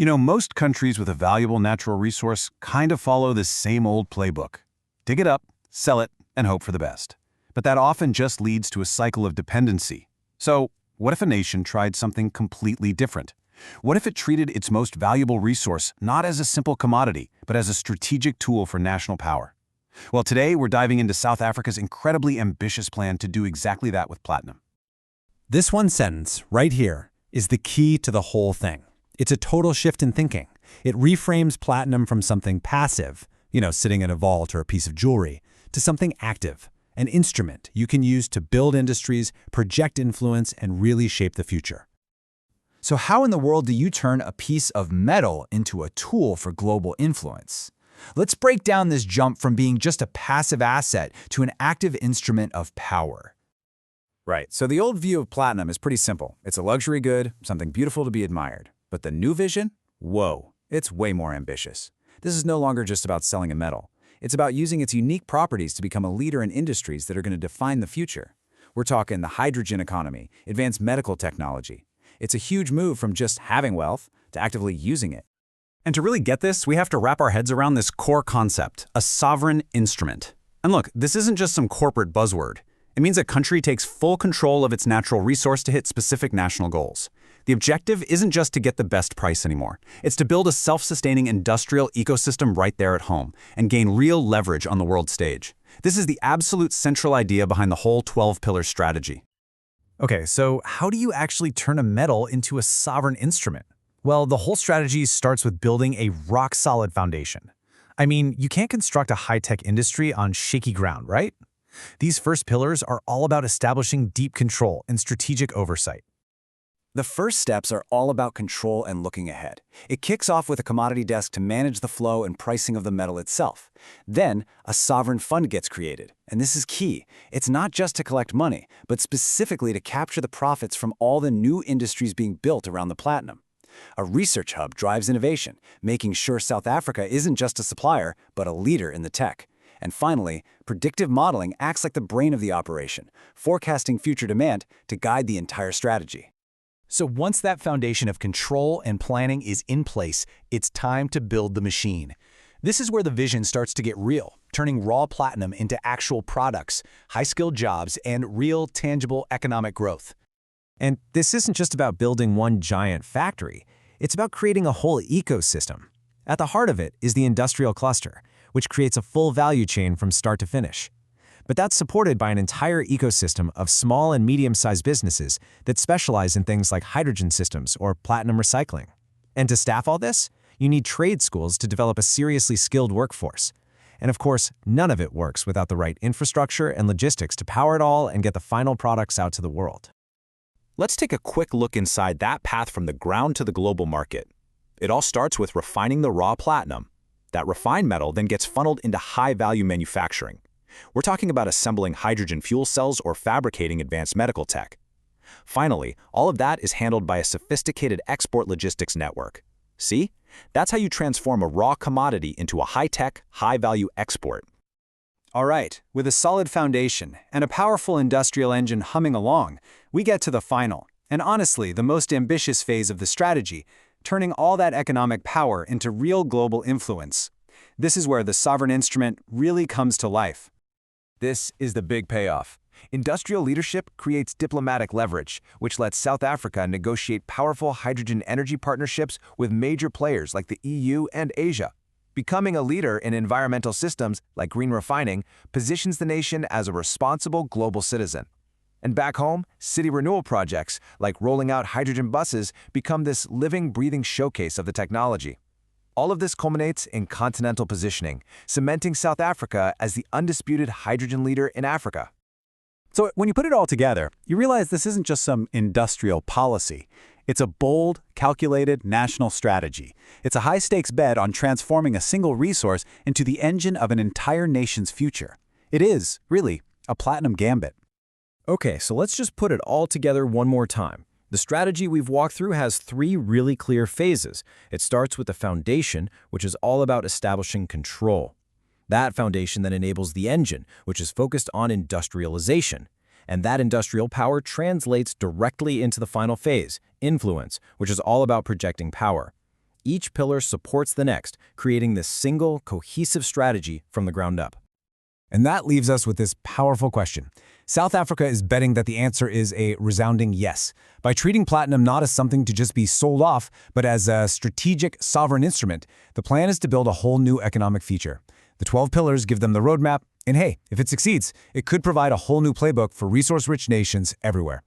Most countries with a valuable natural resource kind of follow this same old playbook. Dig it up, sell it, and hope for the best. But that often just leads to a cycle of dependency. So, what if a nation tried something completely different? What if it treated its most valuable resource not as a simple commodity, but as a strategic tool for national power? Well, today we're diving into South Africa's incredibly ambitious plan to do exactly that with platinum. This one sentence, right here, is the key to the whole thing. It's a total shift in thinking. It reframes platinum from something passive, sitting in a vault or a piece of jewelry, to something active, an instrument you can use to build industries, project influence, and really shape the future. So how in the world do you turn a piece of metal into a tool for global influence? Let's break down this jump from being just a passive asset to an active instrument of power. Right, so the old view of platinum is pretty simple. It's a luxury good, something beautiful to be admired. But the new vision? Whoa, it's way more ambitious. This is no longer just about selling a metal. It's about using its unique properties to become a leader in industries that are going to define the future. We're talking the hydrogen economy, advanced medical technology. It's a huge move from just having wealth to actively using it. And to really get this, we have to wrap our heads around this core concept, a sovereign instrument. And look, this isn't just some corporate buzzword. It means a country takes full control of its natural resource to hit specific national goals. The objective isn't just to get the best price anymore. It's to build a self-sustaining industrial ecosystem right there at home and gain real leverage on the world stage. This is the absolute central idea behind the whole 12-pillar strategy. Okay, so how do you actually turn a metal into a sovereign instrument? Well, the whole strategy starts with building a rock-solid foundation. I mean, you can't construct a high-tech industry on shaky ground, right? These first pillars are all about establishing deep control and strategic oversight. The first steps are all about control and looking ahead. It kicks off with a commodity desk to manage the flow and pricing of the metal itself. Then, a sovereign fund gets created. And this is key. It's not just to collect money, but specifically to capture the profits from all the new industries being built around the platinum. A research hub drives innovation, making sure South Africa isn't just a supplier, but a leader in the tech. And finally, predictive modeling acts like the brain of the operation, forecasting future demand to guide the entire strategy. So once that foundation of control and planning is in place, it's time to build the machine. This is where the vision starts to get real, turning raw platinum into actual products, high-skilled jobs, and real, tangible economic growth. And this isn't just about building one giant factory. It's about creating a whole ecosystem. At the heart of it is the industrial cluster, which creates a full value chain from start to finish. But that's supported by an entire ecosystem of small and medium-sized businesses that specialize in things like hydrogen systems or platinum recycling. And to staff all this, you need trade schools to develop a seriously skilled workforce. And of course, none of it works without the right infrastructure and logistics to power it all and get the final products out to the world. Let's take a quick look inside that path from the ground to the global market. It all starts with refining the raw platinum. That refined metal then gets funneled into high-value manufacturing. We're talking about assembling hydrogen fuel cells or fabricating advanced medical tech. Finally, all of that is handled by a sophisticated export logistics network. See? That's how you transform a raw commodity into a high-tech, high-value export. All right, with a solid foundation and a powerful industrial engine humming along, we get to the final, and honestly, the most ambitious phase of the strategy, turning all that economic power into real global influence. This is where the sovereign instrument really comes to life. This is the big payoff. Industrial leadership creates diplomatic leverage, which lets South Africa negotiate powerful hydrogen energy partnerships with major players like the EU and Asia. Becoming a leader in environmental systems like green refining positions the nation as a responsible global citizen. And back home, city renewal projects like rolling out hydrogen buses become this living, breathing showcase of the technology. All of this culminates in continental positioning, cementing South Africa as the undisputed hydrogen leader in Africa. So when you put it all together, you realize this isn't just some industrial policy. It's a bold, calculated national strategy. It's a high-stakes bet on transforming a single resource into the engine of an entire nation's future. It is, really, a platinum gambit. Okay, so let's just put it all together one more time. The strategy we've walked through has three really clear phases. It starts with the foundation, which is all about establishing control. That foundation then enables the engine, which is focused on industrialization. And that industrial power translates directly into the final phase, influence, which is all about projecting power. Each pillar supports the next, creating this single, cohesive strategy from the ground up. And that leaves us with this powerful question. South Africa is betting that the answer is a resounding yes. By treating platinum not as something to just be sold off, but as a strategic, sovereign instrument, the plan is to build a whole new economic feature. The 12 pillars give them the roadmap, and hey, if it succeeds, it could provide a whole new playbook for resource-rich nations everywhere.